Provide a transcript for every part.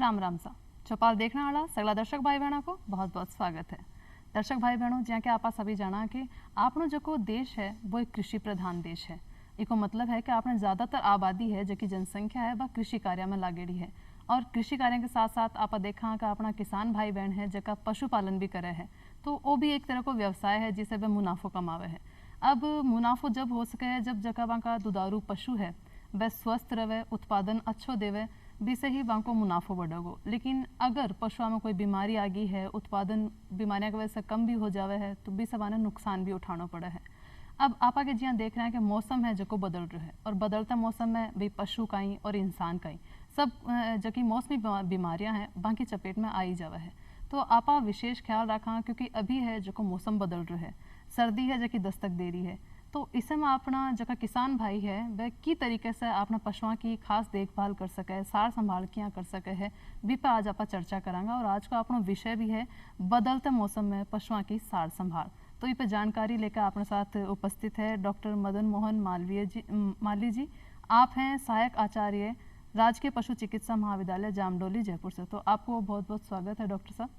राम राम सा चौपाल देखने वाला सगला दर्शक भाई बहनों को बहुत बहुत स्वागत है। दर्शक भाई बहनों, ज्यां के आप सभी जाना कि आपनो जो देश है वो एक कृषि प्रधान देश है। इको मतलब है कि आपने ज़्यादातर आबादी है जो कि जनसंख्या है वह कृषि कार्य में लागेड़ी है। और कृषि कार्य के साथ साथ आप देखा कि अपना किसान भाई बहन है जका पशुपालन भी करे है, तो वो भी एक तरह को व्यवसाय है जिससे वह मुनाफो कमावे है। अब मुनाफो जब हो सके है जब जगह वहाँ का दुधारू पशु है वह स्वस्थ रहे, उत्पादन अच्छो देवे, भी से ही वहाँ को मुनाफो बढ़ेगो। लेकिन अगर पशुओं में कोई बीमारी आ गई है, उत्पादन बीमारियों की वजह से कम भी हो जावे है, तो भी सवाने नुकसान भी उठाना पड़ा है। अब आपा के जिया देख रहे हैं कि मौसम है जो को बदल रहा है, और बदलता मौसम में भी पशु का ही और इंसान का ही सब जो कि मौसमी बीमारियां हैं बाकी चपेट में आई जावा है। तो आपा विशेष ख्याल रखा क्योंकि अभी है जो को मौसम बदल रहा है, सर्दी है जो कि दस्तक दे रही है। तो इसमें अपना जो किसान भाई है वह की तरीके से अपना पशुओं की खास देखभाल कर सके, सार संभाल किया कर सके है, भी पे आज आप चर्चा करांगा। और आज का अपना विषय भी है बदलते मौसम में पशुओं की सार संभाल। तो इस पे जानकारी लेकर अपने साथ उपस्थित है डॉक्टर मदन मोहन मालवी जी। आप हैं सहायक आचार्य राजकीय पशु चिकित्सा महाविद्यालय जामडोली जयपुर से। तो आपको बहुत बहुत स्वागत है डॉक्टर साहब।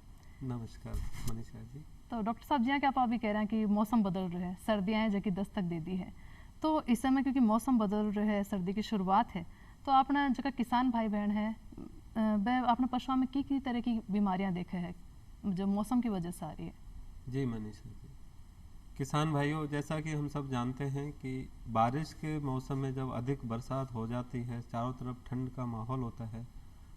नमस्कार मनीषा जी। तो डॉक्टर साहब जी क्या आप अभी कह रहे हैं कि मौसम बदल रहा है, सर्दियाँ हैं जो कि दस्तक दे दी है, तो इस समय क्योंकि मौसम बदल रहा है, सर्दी की शुरुआत है, तो अपना जो किसान भाई बहन है वह अपने पशुओं में की तरह की बीमारियां देखे है जो मौसम की वजह से आ रही है? जी मनीषा जी, किसान भाइयों, जैसा कि हम सब जानते हैं कि बारिश के मौसम में जब अधिक बरसात हो जाती है, चारों तरफ ठंड का माहौल होता है,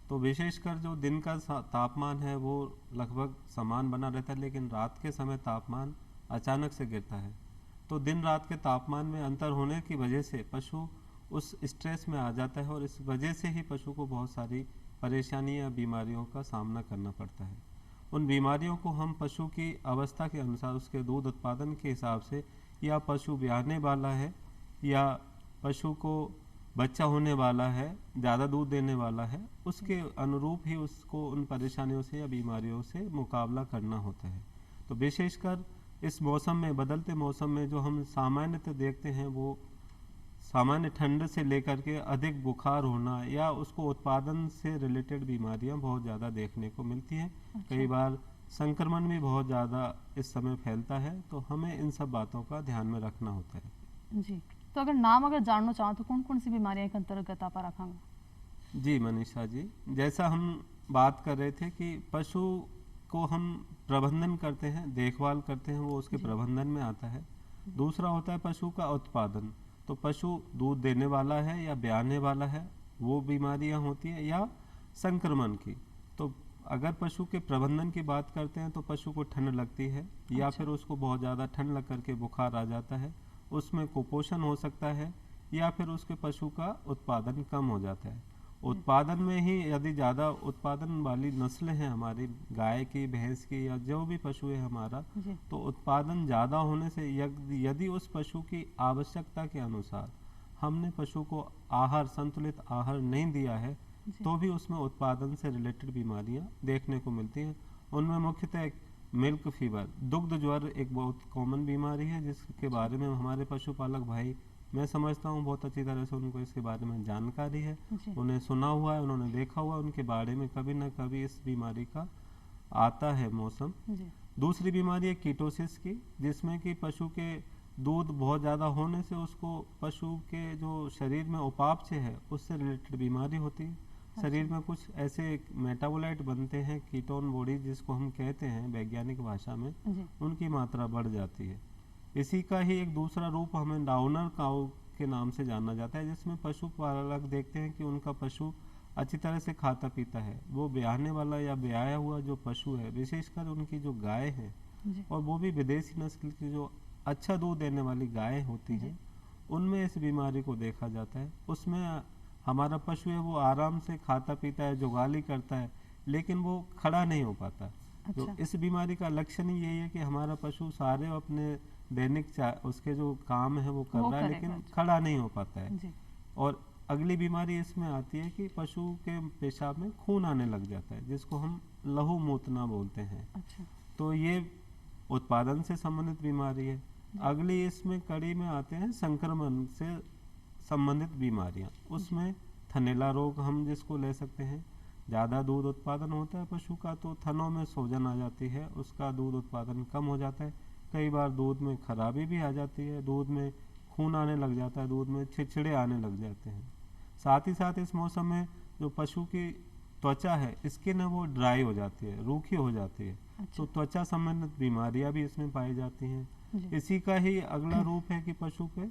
तो विशेषकर जो दिन का तापमान है वो लगभग समान बना रहता है, लेकिन रात के समय तापमान अचानक से गिरता है। तो दिन रात के तापमान में अंतर होने की वजह से पशु उस स्ट्रेस में आ जाता है, और इस वजह से ही पशु को बहुत सारी परेशानियां या बीमारियों का सामना करना पड़ता है। उन बीमारियों को हम पशु की अवस्था के अनुसार, उसके दूध उत्पादन के हिसाब से, या पशु ब्याने वाला है या पशु को बच्चा होने वाला है, ज़्यादा दूध देने वाला है, उसके अनुरूप ही उसको उन परेशानियों से या बीमारियों से मुकाबला करना होता है। तो विशेषकर इस मौसम में, बदलते मौसम में जो हम सामान्यतः देखते हैं वो सामान्य ठंड से लेकर के अधिक बुखार होना या उसको उत्पादन से रिलेटेड बीमारियां बहुत ज़्यादा देखने को मिलती हैं। अच्छा। कई बार संक्रमण भी बहुत ज़्यादा इस समय फैलता है, तो हमें इन सब बातों का ध्यान में रखना होता है। जी, तो अगर नाम अगर जानना चाहो तो कौन कौन सी बीमारियां के अंतर्गत आप रखांगा? जी मनीषा जी, जैसा हम बात कर रहे थे कि पशु को हम प्रबंधन करते हैं, देखभाल करते हैं, वो उसके प्रबंधन में आता है। दूसरा होता है पशु का उत्पादन। तो पशु दूध देने वाला है या ब्याने वाला है, वो बीमारियां होती है, या संक्रमण की। तो अगर पशु के प्रबंधन की बात करते हैं तो पशु को ठंड लगती है, या अच्छा। फिर उसको बहुत ज़्यादा ठंड लग करके बुखार आ जाता है, उसमें कुपोषण हो सकता है, या फिर उसके पशु का उत्पादन कम हो जाता है। उत्पादन में ही यदि ज़्यादा उत्पादन वाली नस्लें हैं हमारी, गाय की, भैंस की, या जो भी पशु है हमारा, तो उत्पादन ज़्यादा होने से यदि उस पशु की आवश्यकता के अनुसार हमने पशु को आहार, संतुलित आहार नहीं दिया है, तो भी उसमें उत्पादन से रिलेटेड बीमारियां देखने को मिलती हैं। उनमें मुख्यतः मिल्क फीवर, दुग्ध ज्वर एक बहुत कॉमन बीमारी है, जिसके बारे में हमारे पशुपालक भाई, मैं समझता हूँ बहुत अच्छी तरह से उनको इसके बारे में जानकारी है, उन्हें सुना हुआ है, उन्होंने देखा हुआ है, उनके बारे में कभी ना कभी इस बीमारी का आता है मौसम। दूसरी बीमारी है कीटोसिस की, जिसमें कि पशु के दूध बहुत ज़्यादा होने से उसको पशु के जो शरीर में उपापचय है उससे रिलेटेड बीमारी होती है। शरीर में कुछ ऐसे मेटाबोलाइट बनते हैं, कीटोन बॉडी जिसको हम कहते हैं वैज्ञानिक भाषा में, उनकी मात्रा बढ़ जाती है। इसी का ही एक दूसरा रूप हमें डाउनर काऊ के नाम से जाना जाता है, जिसमें पशुपालक देखते हैं कि उनका पशु अच्छी तरह से खाता पीता है, वो ब्याने वाला या ब्याया हुआ जो पशु है, विशेषकर उनकी जो गाय है, और वो भी विदेशी नस्ल की जो अच्छा दूध देने वाली गाय होती है, उनमें इस बीमारी को देखा जाता है। उसमें हमारा पशु है वो आराम से खाता पीता है, जुगाली करता है, लेकिन वो खड़ा नहीं हो पाता। अच्छा। तो इस बीमारी का लक्षण ही यही है कि हमारा पशु सारे अपने दैनिक उसके जो काम है वो कर रहा है, लेकिन खड़ा नहीं हो पाता है। और अगली बीमारी इसमें आती है कि पशु के पेशाब में खून आने लग जाता है, जिसको हम लहू मूतना बोलते हैं। अच्छा। तो ये उत्पादन से संबंधित बीमारी है। अगली इसमें कड़ी में आते हैं संक्रमण से संबंधित बीमारियां। उसमें थनैला रोग हम जिसको ले सकते हैं, ज़्यादा दूध उत्पादन होता है पशु का तो थनों में सूजन आ जाती है, उसका दूध उत्पादन कम हो जाता है। कई बार दूध में खराबी भी आ जाती है, दूध में खून आने लग जाता है, दूध में छिछड़े आने लग जाते हैं। साथ ही साथ इस मौसम में जो पशु की त्वचा है स्किन है वो ड्राई हो जाती है, रूखी हो जाती है। अच्छा। तो त्वचा संबंधित बीमारियां भी इसमें पाई जाती हैं। जी। इसी का ही अगला रूप है कि पशु के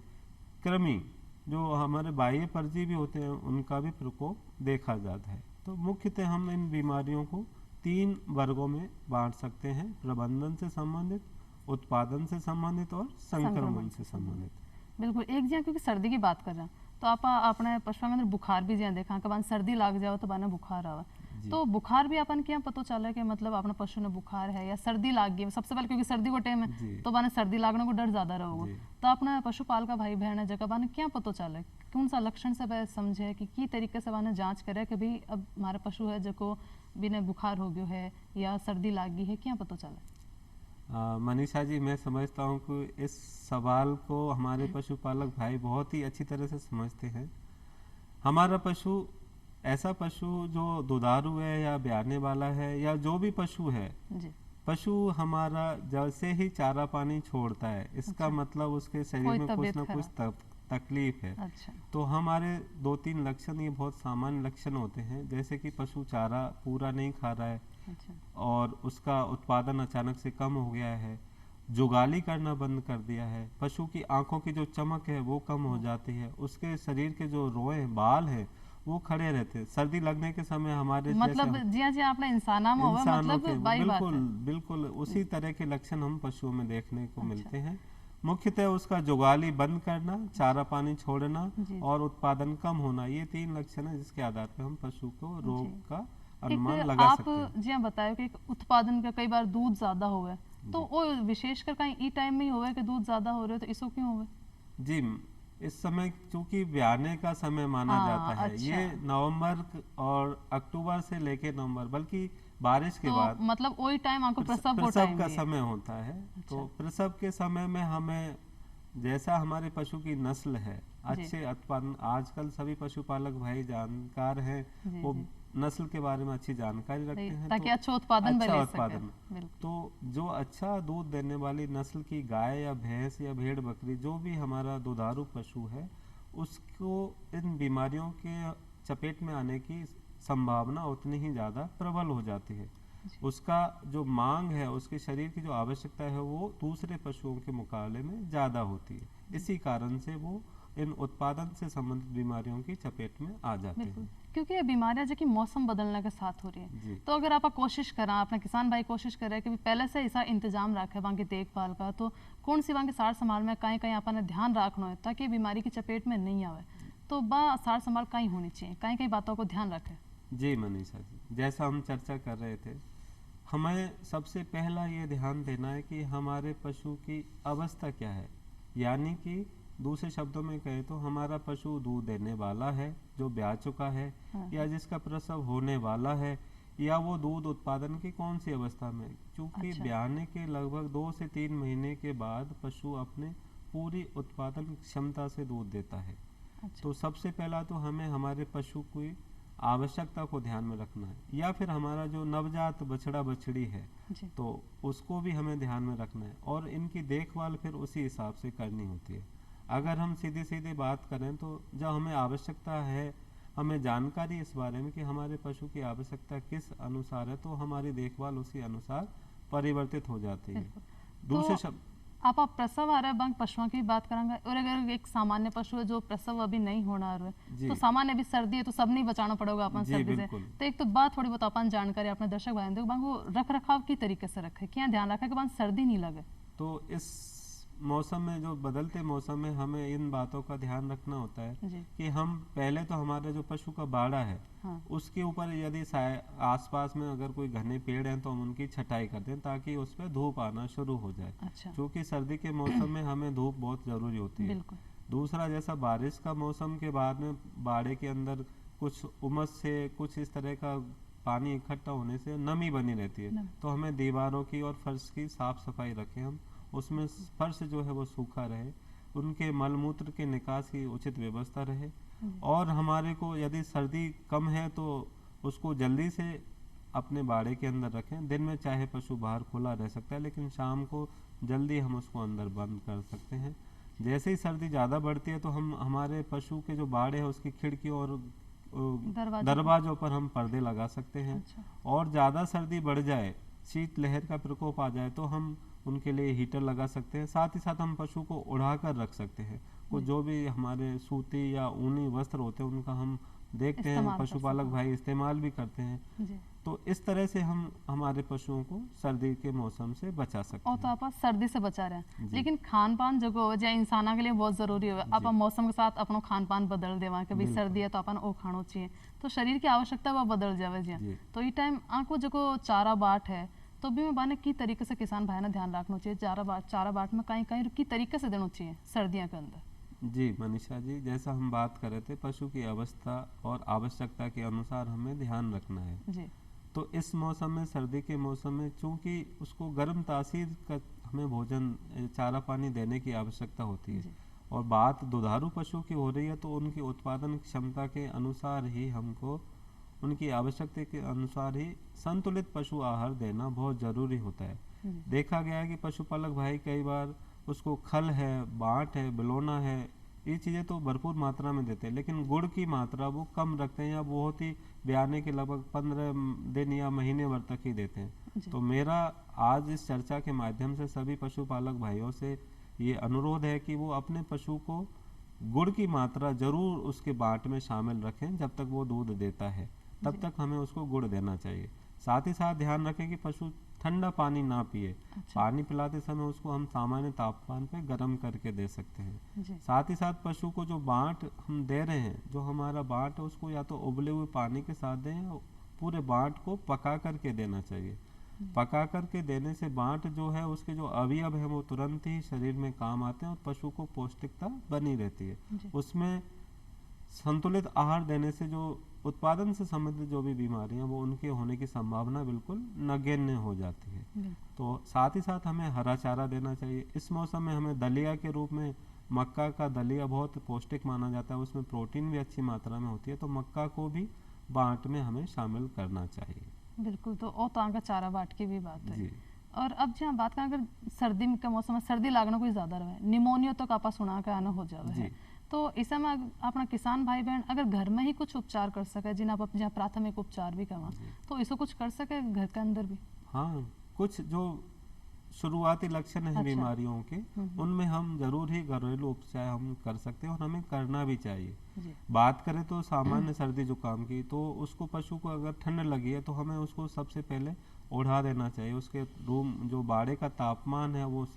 कृमि, जो हमारे बाह्य परजीवी होते हैं, उनका भी प्रकोप देखा जाता है। तो मुख्यतः हम इन बीमारियों को 3 वर्गों में बांट सकते हैं: प्रबंधन से संबंधित, उत्पादन से संबंधित और संक्रमण से संबंधित। बिल्कुल। एक जिया क्योंकि सर्दी की बात कर रहे हैं तो आप अपने पशुओं के अंदर बुखार भी जिया देखा के बाद सर्दी लाग जाओ तो बाने बुखार आवे, तो बुखार भी अपन क्या पता चले कि मतलब अपने पशु ने बुखार है या सर्दी लाग गई। सबसे पहले क्योंकि सर्दी को टाइम है तो बाने सर्दी लागने को डर ज्यादा रहोगे, तो अपना पशुपाल का भाई बहन है जगह बाने क्या पता चले, कौन सा लक्षण से वह समझे कि की तरीके से बाने जांच करे कि भाई अब हमारे पशु है जो बिना बुखार हो गयो है या सर्दी लाग गई है, क्या पता चले? मनीषा जी, मैं समझता हूँ कि इस सवाल को हमारे पशुपालक भाई बहुत ही अच्छी तरह से समझते हैं। हमारा पशु ऐसा पशु जो दुधारू है या ब्याने वाला है या जो भी पशु है जी। पशु हमारा जैसे ही चारा पानी छोड़ता है इसका अच्छा। मतलब उसके शरीर में कुछ ना कुछ तकलीफ है। अच्छा। तो हमारे 2-3 लक्षण, ये बहुत सामान्य लक्षण होते हैं, जैसे कि पशु चारा पूरा नहीं खा रहा है। अच्छा। और उसका उत्पादन अचानक से कम हो गया है, जुगाली करना बंद कर दिया है, पशु की आंखों की जो चमक है वो कम हो जाती है, उसके शरीर के जो रोए बाल हैं वो खड़े रहते हैं। सर्दी लगने के समय हमारे मतलब जी जी आपने इंसाना में होवे, मतलब बाई बात बिल्कुल है। बिल्कुल उसी तरह के लक्षण हम पशुओं में देखने को मिलते हैं। मुख्यतः उसका जुगाली बंद करना, चारा पानी छोड़ना और उत्पादन कम होना, ये 3 लक्षण है जिसके आधार पर हम पशु को रोग का अनुमान लगा सकते हैं। आप जी बतायो कि उत्पादन का कई बार दूध ज्यादा होवे तो वो विशेषकर कहीं ई टाइम में ही होवे कि दूध ज्यादा हो रहे हो तो इसो क्यों होवे? जी, इस समय चूंकि ब्याने का समय माना जाता है। अच्छा। ये नवंबर और अक्टूबर से लेके नवंबर, बल्कि बारिश के बाद मतलब वही टाइम आपको प्रसव का समय होता है। तो प्रसव के समय में हमें, जैसा हमारे पशु की नस्ल है, अच्छे उत्पादन, आजकल सभी पशुपालक भाई जानकार हैं, वो नस्ल के बारे में अच्छी जानकारी रखते हैं ताकि अच्छा उत्पादन तो जो अच्छा दूध देने वाली नस्ल की गाय या भैंस या भेड़ बकरी, जो भी हमारा दुधारू पशु है, उसको इन बीमारियों के चपेट में आने की संभावना उतनी ही ज़्यादा प्रबल हो जाती है। उसका जो मांग है, उसके शरीर की जो आवश्यकता है, वो दूसरे पशुओं के मुकाबले में ज़्यादा होती है। इसी कारण से वो इन उत्पादन से संबंधित बीमारियों की चपेट में आ जाते हैं। क्योंकि ये बीमारियां जो कि मौसम बदलने के साथ हो रही है, तो अगर आप कोशिश करा, अपने किसान भाई कोशिश करे कि पहले से ऐसा इंतजाम रखे वहाँ की देखभाल का, तो कौन सी वहाँ के सार संभाल में कहीं कहीं अपने ध्यान रखना है ताकि बीमारी की चपेट में नहीं आवे, तो बा सार संभाल कहीं होनी चाहिए, कहीं कहीं बातों को ध्यान रखे? जी मनीषा जी, जैसा हम चर्चा कर रहे थे, हमें सबसे पहला ये ध्यान देना है कि हमारे पशु की अवस्था क्या है। यानी कि दूसरे शब्दों में कहें तो हमारा पशु दूध देने वाला है, जो ब्याह चुका है, या जिसका प्रसव होने वाला है, या वो दूध उत्पादन की कौन सी अवस्था में। क्योंकि ब्याहने के लगभग 2 से 3 महीने के बाद पशु अपने पूरी उत्पादन क्षमता से दूध देता है। तो सबसे पहला तो हमें हमारे पशु की आवश्यकता को ध्यान में रखना है, या फिर हमारा जो नवजात बछड़ा बछड़ी है तो उसको भी हमें ध्यान में रखना है, और इनकी देखभाल फिर उसी हिसाब से करनी होती है। अगर हम सीधी सीधी बात करें तो जब हमें आवश्यकता है, हमें जानकारी इस बारे में कि हमारे पशु की आवश्यकता किस अनुसार है, तो हमारी देखभाल उसी अनुसार परिवर्तित हो जाती है। दूसरे शब्द आप प्रसव आ रहा है पशुओं की बात करेंगे, और अगर एक सामान्य पशु है जो प्रसव अभी नहीं होना है, तो सामान्य अभी सर्दी है तो सब नहीं बचाना पड़ेगा अपन सर्दी से, तो एक तो बात थोड़ी बहुत अपन जानकारी अपने दर्शक भाई को रख रखाव की तरीके से रखे, क्या ध्यान रखे कि सर्दी नहीं लगे। तो इस मौसम में, जो बदलते मौसम में, हमें इन बातों का ध्यान रखना होता है कि हम पहले तो हमारे जो पशु का बाड़ा है उसके ऊपर यदि आसपास में अगर कोई घने पेड़ हैं तो हम उनकी छटाई कर दें ताकि उस पर धूप आना शुरू हो जाए। क्योंकि सर्दी के मौसम में हमें धूप बहुत जरूरी होती है। दूसरा, जैसा बारिश का मौसम के बाद में बाड़े के अंदर कुछ उमस से, कुछ इस तरह का पानी इकट्ठा होने से नमी बनी रहती है, तो हमें दीवारों की और फर्श की साफ सफाई रखें, हम उसमें फर्श जो है वो सूखा रहे, उनके मल मूत्र के निकास की उचित व्यवस्था रहे। और हमारे को यदि सर्दी कम है तो उसको जल्दी से अपने बाड़े के अंदर रखें। दिन में चाहे पशु बाहर खुला रह सकता है, लेकिन शाम को जल्दी हम उसको अंदर बंद कर सकते हैं। जैसे ही सर्दी ज़्यादा बढ़ती है तो हम हमारे पशु के जो बाड़े है उसकी खिड़की और दरवाजों पर हम पर्दे लगा सकते हैं। अच्छा। और ज़्यादा सर्दी बढ़ जाए, शीत लहर का प्रकोप आ जाए, तो हम उनके लिए हीटर लगा सकते हैं। साथ ही साथ हम पशु को उड़ा कर रख सकते हैं। कुछ जो भी हमारे सूती या ऊनी वस्त्र होते हैं उनका हम देखते हैं इस्तेमाल कर पशुपालक सकें। भाई इस्तेमाल भी करते हैं। जी। तो इस तरह से हम हमारे पशुओं को सर्दी के मौसम से बचा सकते और तो हैं। आप सर्दी से बचा रहे हैं, जी। लेकिन खान पान जो हो जाए इंसाना के लिए बहुत जरूरी हो। आप जी। मौसम के साथ अपनो खान पान बदल देवा कि भाई बिल्कुल। सर्दी है तो अपन ओ खानो चाहिए, तो शरीर की आवश्यकता वह बदल जावे जी। जी। तो ये टाइम आंको जो चारा बाट है तो भी मैं बाने की तरीके से किसान भाई ने ध्यान रखना चाहिए। चारा बाट में कहीं कहीं की तरीके से देना चाहिए सर्दियों के अंदर। जी मनीषा जी, जैसा हम बात कर रहे थे, पशु की अवस्था और आवश्यकता के अनुसार हमें ध्यान रखना है। जी। तो इस मौसम में, सर्दी के मौसम में, चूंकि उसको गर्म तासीर का हमें भोजन, चारा पानी देने की आवश्यकता होती है। जी। और बात दुधारू पशु की हो रही है तो उनकी उत्पादन क्षमता के अनुसार ही हमको, उनकी आवश्यकता के अनुसार ही संतुलित पशु आहार देना बहुत ज़रूरी होता है। जी। देखा गया है कि पशुपालक भाई कई बार उसको खल है, बाट है, बिलोना है, ये चीज़ें तो भरपूर मात्रा में देते हैं, लेकिन गुड़ की मात्रा वो कम रखते हैं या बहुत ही ब्याने के लगभग 15 दिन या महीने भर तक ही देते हैं। जी। तो मेरा आज इस चर्चा के माध्यम से सभी पशुपालक भाइयों से ये अनुरोध है कि वो अपने पशु को गुड़ की मात्रा जरूर उसके बाट में शामिल रखें। जब तक वो दूध देता है तब जी। तक हमें उसको गुड़ देना चाहिए। साथ ही साथ ध्यान रखें कि पशु ठंडा पानी ना पिए। अच्छा। पानी पिलाते समय उसको हम सामान्य तापमान पे गर्म करके दे सकते हैं। जी। साथ ही साथ पशु को जो बाट हम दे रहे हैं, जो हमारा बाट है, उसको या तो उबले हुए पानी के साथ दें या पूरे बाट को पका करके देना चाहिए। पका करके देने से बाट जो है, उसके जो अवयव है वो तुरंत ही शरीर में काम आते हैं और पशु को पौष्टिकता बनी रहती है। जी। उसमें संतुलित आहार देने से जो उत्पादन से संबंधित जो भी बीमारियां वो उनके होने की संभावना बिल्कुल नगण्य हो जाती है। बिल्कुल। तो साथ ही साथ हमें हरा चारा देना चाहिए। इस मौसम में हमें दलिया के रूप में, मक्का का दलिया बहुत पौष्टिक माना जाता है, उसमें प्रोटीन भी अच्छी मात्रा में होती है, तो मक्का को भी बाट में हमें शामिल करना चाहिए। बिल्कुल। तो ओ तो आगे चारा बाट की भी बात है। जी। और अब जहाँ बात करें, अगर सर्दी का मौसम में सर्दी लागना कोई ज्यादा रहे, निमोनिया तो आपा सुना के आना हो जावे है, जी। तो इस समय अपना किसान भाई बहन अगर घर में ही कुछ उपचार कर सके, जिन्हें आप जहाँ प्राथमिक उपचार भी करवा, जी। तो इसको कुछ कर सके घर के अंदर भी। हाँ, कुछ जो शुरुआती लक्षण हैं अच्छा। बीमारियों के, उनमें हम जरूर ही घरेलू उपचार हम कर सकते हैं और हमें करना भी चाहिए। जी। बात करें तो सामान्य सर्दी जुकाम की, तो उसको पशु को अगर ठंड लगी है तो हमें उसको सबसे पहले ओढ़ा देना चाहिए। उसके रूम जो बाड़े का तापमान है वो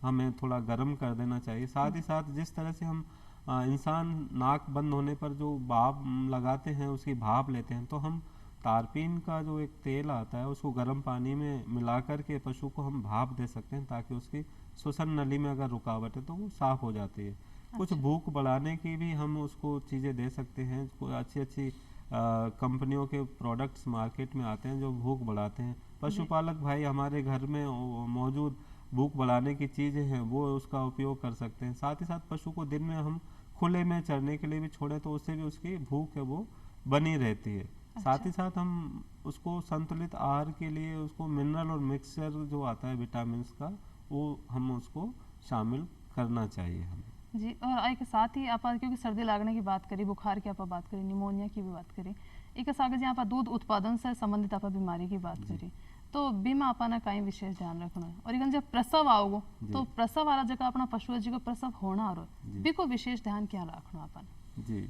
हमें थोड़ा गर्म कर देना चाहिए। साथ ही साथ जिस तरह से हम इंसान नाक बंद होने पर जो भाप लगाते हैं, उसकी भाप लेते हैं, तो हम तारपीन का जो एक तेल आता है उसको गर्म पानी में मिला करके पशु को हम भाप दे सकते हैं, ताकि उसकी श्वसन नली में अगर रुकावट है तो वो साफ हो जाती है। कुछ भूख बढ़ाने की भी हम उसको चीज़ें दे सकते हैं। अच्छी अच्छी कंपनियों के प्रोडक्ट्स मार्केट में आते हैं जो भूख बढ़ाते हैं। पशुपालक भाई हमारे घर में मौजूद भूख बढ़ाने की चीज़ें हैं वो उसका उपयोग कर सकते हैं। साथ ही साथ पशु को दिन में हम खुले में चरने के लिए भी छोड़ें तो उससे भी उसकी भूख है वो बनी रहती है। साथ ही साथ हम उसको संतुलित आहार के लिए उसको मिनरल और मिक्सचर जो आता है विटामिन का, वो हम उसको शामिल करना चाहिए हमें। जी। और एक साथ ही आप क्योंकि सर्दी लागने की बात करी, बुखार की आप बात करी, निमोनिया की भी बात करी, एक साथ जी आप दूध उत्पादन से संबंधित आप बीमारी की बात करी, तो बीमा आपने कहीं विशेष ध्यान रखना है। और जब प्रसव आओगो तो प्रसव वाला जगह अपना पशु जी को प्रसव होना और भी को विशेष ध्यान क्या रखना अपन। जी,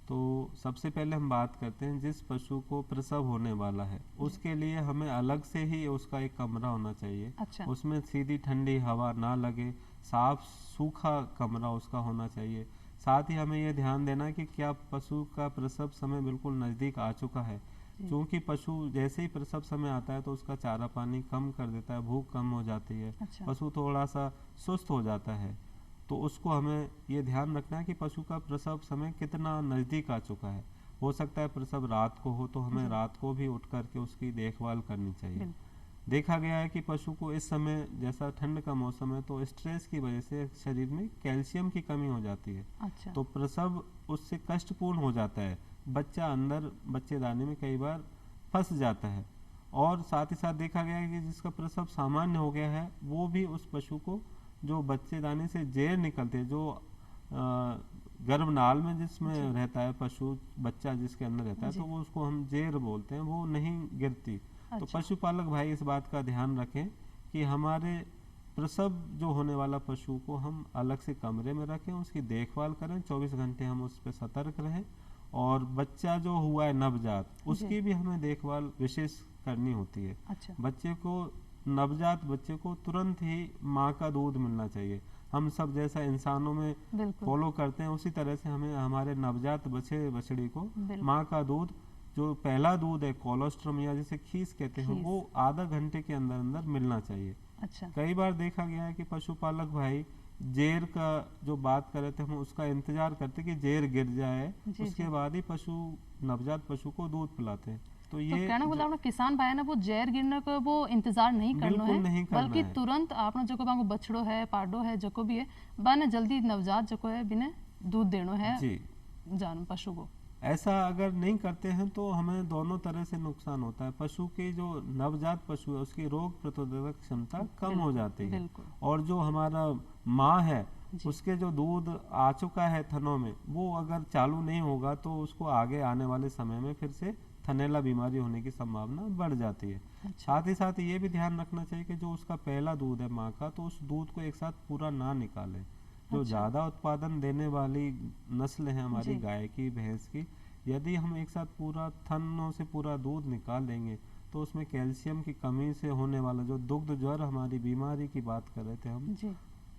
तो सबसे पहले हम बात करते हैं जिस पशु को प्रसव होने वाला है उसके लिए हमें अलग से ही उसका एक कमरा होना चाहिए। अच्छा। उसमें सीधी ठंडी हवा ना लगे, साफ सूखा कमरा उसका होना चाहिए। साथ ही हमें यह ध्यान देना कि क्या पशु का प्रसव समय बिल्कुल नज़दीक आ चुका है, क्योंकि पशु जैसे ही प्रसव समय आता है तो उसका चारा पानी कम कर देता है, भूख कम हो जाती है। अच्छा। पशु थोड़ा सा सुस्त हो जाता है, तो उसको हमें ये ध्यान रखना है कि पशु का प्रसव समय कितना नज़दीक आ चुका है। हो सकता है प्रसव रात को हो तो हमें रात को भी उठ करके उसकी देखभाल करनी चाहिए। देखा गया है कि पशु को इस समय, जैसा ठंड का मौसम है, तो स्ट्रेस की वजह से शरीर में कैल्शियम की कमी हो जाती है। अच्छा। तो प्रसव उससे कष्टपूर्ण हो जाता है। बच्चा अंदर बच्चेदानी में कई बार फंस जाता है। और साथ ही साथ देखा गया है कि जिसका प्रसव सामान्य हो गया है वो भी उस पशु को जो बच्चेदानी से जेर निकलते हैं, जो गर्भनाल में जिसमें जी। रहता है पशु बच्चा जिसके अंदर रहता है, जी। तो वो उसको हम जेर बोलते हैं, वो नहीं गिरती। तो अच्छा। पशुपालक भाई इस बात का ध्यान रखें कि हमारे प्रसव जो होने वाला पशु को हम अलग से कमरे में रखें, उसकी देखभाल करें, 24 घंटे हम उस पर सतर्क रहें। और बच्चा जो हुआ है नवजात, उसकी भी हमें देखभाल विशेष करनी होती है। अच्छा। बच्चे को, नवजात बच्चे को तुरंत ही माँ का दूध मिलना चाहिए। हम सब जैसा इंसानों में बिल्कुल। फॉलो करते हैं उसी तरह से हमें हमारे नवजात बच्चे बछड़ी को बिल्कुल। माँ का दूध, जो पहला दूध है कोलोस्ट्रम या जिसे खीस कहते हैं, खीस। वो आधा घंटे के अंदर अंदर मिलना चाहिए। अच्छा। कई बार देखा गया है कि पशुपालक भाई जेर का जो बात कर रहे थे हम उसका इंतजार करते कि जेर गिर जाए, जी, उसके जी। बाद ही पशु, नवजात पशु को दूध पिलाते हैं। तो तो ये कहना बोला आपने किसान भाई ना वो जहर गिरने को वो इंतजार नहीं करना बिल्कुल है, नहीं करना बल्कि है। तुरंत आपने जो बांगो बछड़ो है, पाडो है, जो भी है बाने जल्दी नवजात जो है बिने दूध देनो है जी, जान पशु को। ऐसा अगर नहीं करते हैं तो हमें दोनों तरह से नुकसान होता है। पशु की जो नवजात पशु है उसकी रोग प्रतिरोधक क्षमता कम हो बिल्कुल, जाती है, बिल्कुल। और जो हमारा माँ है जी। उसके जो दूध आ चुका है थनों में, वो अगर चालू नहीं होगा तो उसको आगे आने वाले समय में फिर से थनैला बीमारी होने की संभावना बढ़ जाती है। अच्छा। साथ ही साथ ये भी ध्यान रखना चाहिए कि जो उसका पहला दूध है माँ का, तो उस दूध को एक साथ पूरा ना निकाले। जो अच्छा। ज्यादा उत्पादन देने वाली नस्ल है हमारी जी। गाय की, भैंस की, यदि हम एक साथ पूरा थनों से पूरा दूध निकाल देंगे तो उसमें कैल्शियम की कमी से होने वाला जो दुग्ध ज्वर हमारी बीमारी की बात कर रहे थे हम, जी।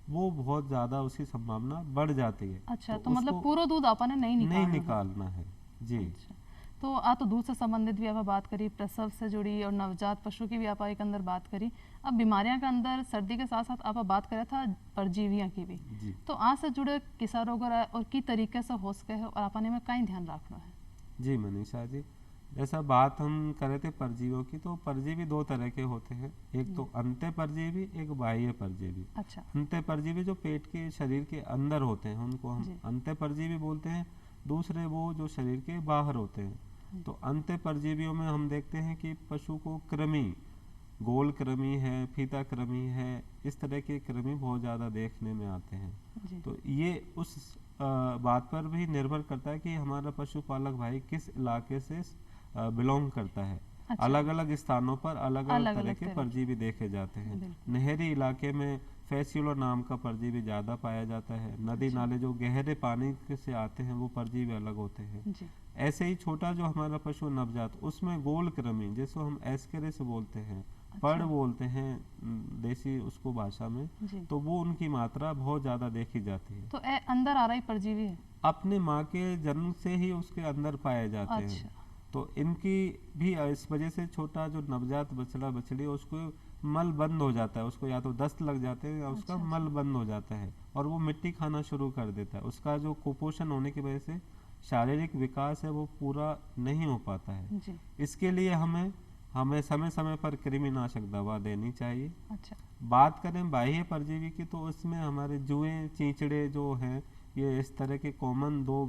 वो बहुत ज्यादा उसकी संभावना बढ़ जाती है। अच्छा, तो उसको मतलब पूरा दूध आपने नहीं नहीं निकालना है। निकालना है। जी। अच्छा। तो तो दूध से संबंधित भी आप बात करी, प्रसव से जुड़ी और नवजात पशु की भी आप एक अंदर बात करी। अब बीमारियां का अंदर सर्दी के साथ साथ आप बात करा था परजीवियां की भी। जी। तो आज से जुड़े किसा रोग और की तरीके से हो सके है और आपने में कहीं ध्यान रखना है। जी मनीषा जी, जैसा बात हम कर रहे थे परजीवियों की, तो परजीवी दो तरह के होते हैं, एक तो अंत्य परजीवी, एक बाह्य परजीवी। अच्छा। अंत्य परजीवी जो पेट के शरीर के अंदर होते हैं उनको हम जी। अंत्य परजीवी बोलते हैं। दूसरे वो जो शरीर के बाहर होते हैं। तो अंत्य परजीवियों में हम देखते हैं कि पशु को कृमि, गोल कृमि है, फीता कृमि है, इस तरह के कृमि बहुत ज़्यादा देखने में आते हैं। जी। तो ये उस बात पर भी निर्भर करता है कि हमारा पशुपालक भाई किस इलाके से बिलोंग करता है। अच्छा। अलग अलग स्थानों पर अलग अलग तरह अलग-अलग के तरह परजीवी देखे जाते हैं। बिल्कुल। नहरी इलाके में फैसियोला नाम का परजीवी ज़्यादा पाया जाता है। नदी अच्छा। नाले जो गहरे पानी से आते हैं वो परजीवी अलग होते हैं। जी। ऐसे ही छोटा जो हमारा पशु नवजात, उसमें गोल कृमि, जिसको हम एस्केरिस बोलते हैं, पड़ अच्छा। बोलते हैं देसी उसको भाषा में, जी। तो वो उनकी मात्रा बहुत ज़्यादा देखी जाती है। तो अंदर आ रहा ही परजीवी है। अपने माँ के जन्म से ही उसके अंदर पाए जाते हैं। अच्छा। तो इनकी भी इस वजह से छोटा जो नवजात बछड़ा बछड़ी है उसको मल बंद हो जाता है, उसको या तो दस्त लग जाते हैं या उसका अच्छा, मल बंद हो जाता है और वो मिट्टी खाना शुरू कर देता है। उसका जो कुपोषण होने की वजह से शारीरिक विकास है वो पूरा नहीं हो पाता है। जी। इसके लिए हमें समय समय पर कृमिनाशक दवा देनी चाहिए। अच्छा। बात करें बाह्य परजीवी की, तो उसमें हमारे जुए, चींचड़े जो हैं, ये इस तरह के कॉमन दो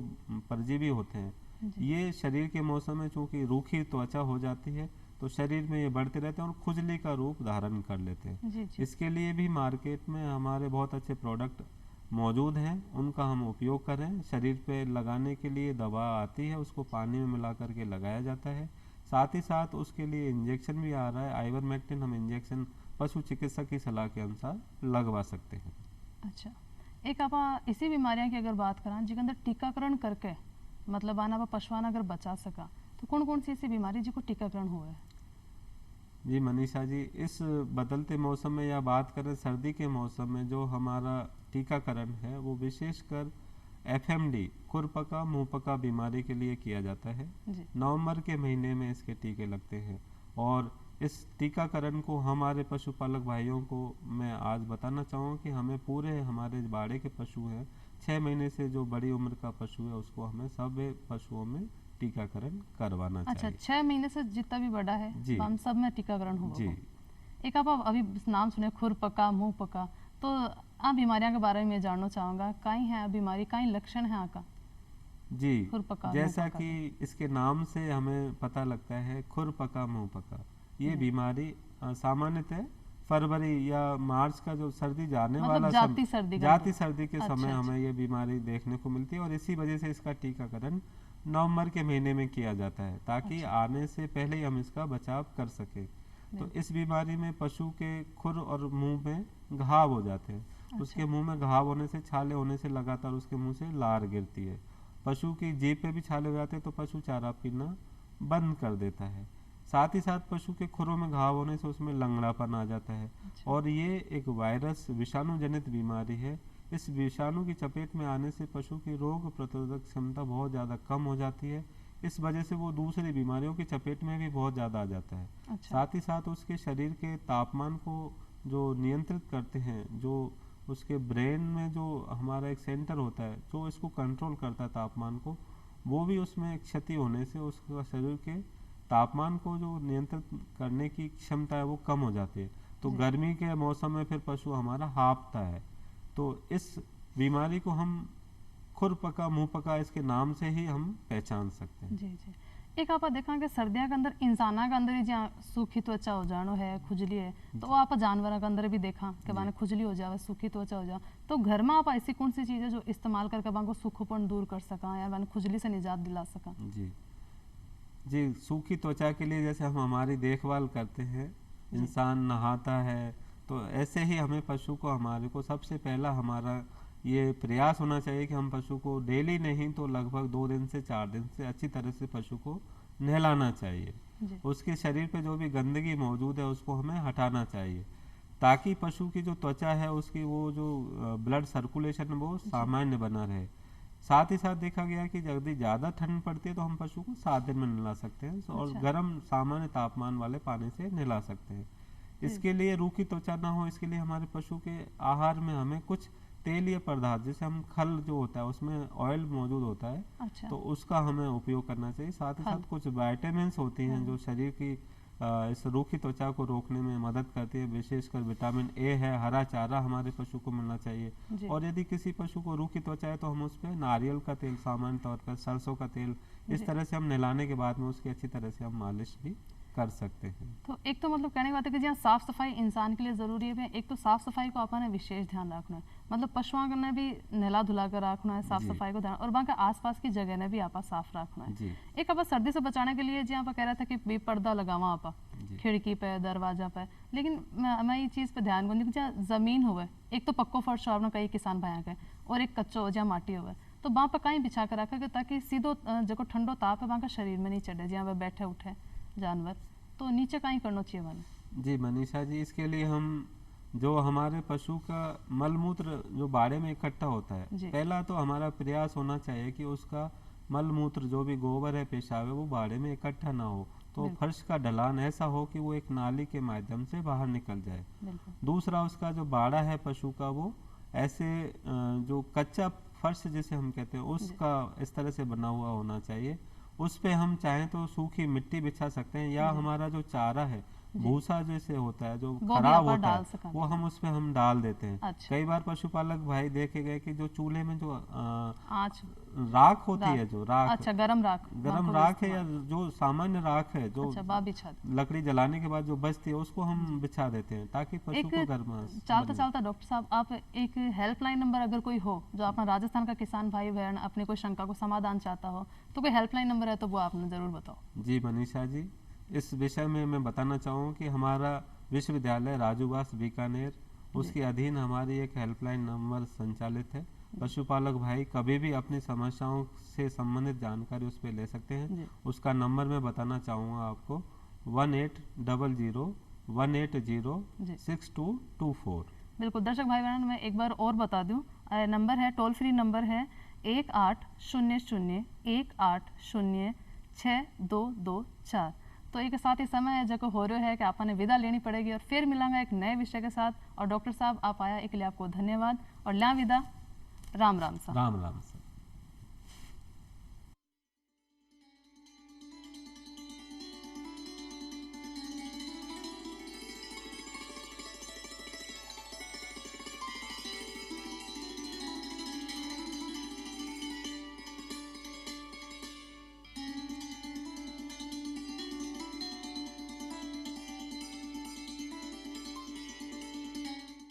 परजीवी होते हैं। जी। ये शरीर के मौसम में चूंकि रूखी त्वचा हो जाती है तो शरीर में ये बढ़ते रहते हैं और खुजली का रूप धारण कर लेते हैं। जी। जी। इसके लिए भी मार्केट में हमारे बहुत अच्छे प्रोडक्ट मौजूद हैं, उनका हम उपयोग करें। शरीर पे लगाने के लिए दवा आती है, उसको पानी में मिला करके लगाया जाता है। साथ ही साथ उसके लिए इंजेक्शन भी आ रहा है, आइवरमेक्टिन। हम इंजेक्शन पशु चिकित्सक की सलाह के अनुसार लगवा सकते हैं। अच्छा। एक आप इसी बीमारियां की अगर बात करें जिसके अंदर टीकाकरण करके मतलब आना पशुआन अगर बचा सका, तो कौन कौन सी ऐसी बीमारी जिसको टीकाकरण हुआ है? जी मनीषा जी, इस बदलते मौसम में या बात करें सर्दी के मौसम में जो हमारा टीकाकरण है वो विशेषकर एफएमडी, खुरपका मुंहपका बीमारी के लिए किया जाता है। जी। नवंबर के महीने में इसके टीके लगते हैं और इस टीकाकरण को हमारे पशुपालक भाइयों को मैं आज बताना चाहूँगा कि हमें पूरे हमारे बाड़े के पशु हैं, 6 महीने से जो बड़ी उम्र का पशु है उसको हमें सब पशुओं में टीकाकरण करवाना अच्छा, चाहिए। 6 महीने से जितना भी बड़ा है जी। हम सब में टीकाकरण हुआ जी। हो। एक आप अभी नाम सुने खुरपका मुंहपका, तो आप बीमारियां के बारे में जानना चाहूँगा, कहीं है बीमारी, कहीं लक्षण है आपका? जी, खुरपका, जैसा मुंहपका कि इसके नाम से हमें पता लगता है खुरपका मुंहपका, ये जी। बीमारी सामान्यतः फरवरी या मार्च का जो सर्दी जाने मतलब वाला जाती सर्दी का जाती अंदर। सर्दी के अच्छा समय अच्छा। हमें ये बीमारी देखने को मिलती है और इसी वजह से इसका टीकाकरण नवंबर के महीने में किया जाता है ताकि अच्छा। आने से पहले ही हम इसका बचाव कर सकें। तो बिल्कुल। इस बीमारी में पशु के खुर और मुंह में घाव हो जाते हैं। उसके अच्छा मुंह में घाव होने से, छाले होने से लगातार उसके मुंह से लार गिरती है। पशु की जीभ पे भी छाले हो जाते हैं तो पशु चारा पीना बंद कर देता है। साथ ही साथ पशु के खुरों में घाव होने से उसमें लंगड़ापन आ जाता है। अच्छा। और ये एक वायरस विषाणु जनित बीमारी है। इस विषाणु की चपेट में आने से पशु की रोग प्रतिरोधक क्षमता बहुत ज़्यादा कम हो जाती है। इस वजह से वो दूसरी बीमारियों की चपेट में भी बहुत ज़्यादा आ जाता है। अच्छा साथ ही साथ उसके शरीर के तापमान को जो नियंत्रित करते हैं, जो उसके ब्रेन में जो हमारा एक सेंटर होता है जो इसको कंट्रोल करता है तापमान को, वो भी उसमें क्षति होने से उसका शरीर के तापमान को जो नियंत्रित करने की क्षमता है वो कम हो जाती है। तो जी गर्मी के मौसम में फिर पशु हमारा हाँफता है। तो इस बीमारी को हम खुरपका मुंहपका इसके नाम से ही हम पहचान सकते हैं। जी जी। एक आप देखा कि सर्दियों के अंदर इंसाना के अंदर ही जहाँ सूखी त्वचा हो जानो है, खुजली है, तो वो आप जानवरों के अंदर भी देखा कि बाने खुजली हो जावे, सूखी त्वचा हो जाए। तो घर में आप ऐसी कौन सी चीज़ें जो इस्तेमाल करके बान को सूखोपन दूर कर सका या बाने खुजली से निजात दिला सका? जी जी, सूखी त्वचा के लिए जैसे हम हमारी देखभाल करते हैं, जी इंसान नहाता है, तो ऐसे ही हमें पशु को, हमारे को सबसे पहला हमारा ये प्रयास होना चाहिए कि हम पशु को डेली नहीं तो लगभग 2 दिन से 4 दिन से अच्छी तरह से पशु को नहलाना चाहिए। जी उसके शरीर पे जो भी गंदगी मौजूद है उसको हमें हटाना चाहिए ताकि पशु की जो त्वचा है उसकी वो जो ब्लड सर्कुलेशन वो जी सामान्य बना रहे। साथ ही साथ देखा गया कि यदि ज़्यादा ठंड पड़ती है तो हम पशु को 7 दिन में नहला सकते हैं और अच्छा गर्म सामान्य तापमान वाले पानी से नहला सकते हैं। जी इसके लिए रूखी त्वचा ना हो, इसके लिए हमारे पशु के आहार में हमें कुछ तेलीय पदार्थ, जैसे हम खल जो होता है उसमें ऑयल मौजूद होता है, अच्छा तो उसका हमें उपयोग करना चाहिए। साथ ही खल साथ कुछ विटामिन्स होती हैं हाँ जो शरीर की इस रूखी त्वचा को रोकने में मदद करती है। विशेषकर विटामिन ए है, हरा चारा हमारे पशु को मिलना चाहिए। जी और यदि किसी पशु को रूखी त्वचा है तो हम उस पर नारियल का तेल, सामान्य तौर पर सरसों का तेल, जी। इस तरह से हम नहलाने के बाद में उसकी अच्छी तरह से हम मालिश भी कर सकते हैं। तो एक तो मतलब कहने की बात है कि जहाँ साफ सफाई इंसान के लिए जरूरी है, एक तो साफ सफाई को अपन ने विशेष ध्यान रखना है, मतलब पशुओं ने भी नहला धुला कर रखना है, साफ जी सफाई को ध्यान, और वहाँ के आसपास की जगह ने भी आपा साफ रखना है। जी एक आप सर्दी से बचाने के लिए जी आप कह रहा था कि पर्दा लगावा आपा जी खिड़की पे, दरवाजा पे, लेकिन मैं ये चीज़ पे ध्यान दूंगी जहाँ जमीन हुए, एक तो पक्को फर्श हो कई किसान भाइयों के, और एक कच्चो हो जहाँ माटी हुए, तो वहाँ पर कहीं बिछा कर रखा ताकि सीधो जो ठंडो ताप है वहाँ का शरीर में नहीं चढ़े, जहाँ पे बैठे उठे जानवर, तो नीचे कहीं करना चाहिए वाले। जी मनीषा जी, इसके लिए हम जो हमारे पशु का मलमूत्र जो बाड़े में इकट्ठा होता है, जी पहला तो हमारा प्रयास होना चाहिए कि उसका मलमूत्र जो भी गोबर है, पेशाब है, वो बाड़े में इकट्ठा ना हो। तो बिल्कुल फर्श का ढलान ऐसा हो कि वो एक नाली के माध्यम से बाहर निकल जाए। बिल्कुल दूसरा, उसका जो बाड़ा है पशु का, वो ऐसे जो कच्चा फर्श जिसे हम कहते हैं जी उसका इस तरह से बना हुआ होना चाहिए। उस पे हम चाहें तो सूखी मिट्टी बिछा सकते हैं, या जी हमारा जो चारा है, जी भूसा जैसे होता है जो वो भी खराब आपा होता डाल है, सका। वो हम उस पे हम डाल देते हैं। अच्छा कई बार पशुपालक भाई देखे गए कि जो चूल्हे में जो आँच राख होती राख, है, जो राख, अच्छा गरम राख, गरम वहाँ को भी राख है या इस्तेमाल, जो सामान्य राख है जो अच्छा बा बिछा दे। लकड़ी जलाने के बाद जो बचती है उसको हम जी बिछा देते हैं ताकि पशु एक को गर्माश चालता बने। चालता डॉक्टर साहब, आप एक हेल्पलाइन नंबर अगर कोई हो जो अपना राजस्थान का किसान भाई बहन अपनी कोई शंका को समाधान चाहता हो, तो कोई हेल्पलाइन नंबर है तो वो आपने ज़रूर बताओ। जी मनीषा जी, इस विषय में मैं बताना चाहूँ कि हमारा विश्वविद्यालय राजूवास बीकानेर, जी उसके अधीन हमारी एक हेल्पलाइन नंबर संचालित है। पशुपालक भाई कभी भी अपनी समस्याओं से संबंधित जानकारी उस पर ले सकते हैं। जी उसका नंबर मैं बताना चाहूँगा आपको, 1800 180 जी 6224। बिल्कुल दर्शक भाई बहन, मैं एक बार और बता दूं, नंबर है, टोल फ्री नंबर है 1800-180-6224। तो एक साथ ही समय है जो हो रहा है कि आपने विदा लेनी पड़ेगी, और फिर मिलांगा एक नए विषय के साथ। और डॉक्टर साहब आप आया एक लिए आपको धन्यवाद, और ल्या विदा, राम राम सा। राम राम सर।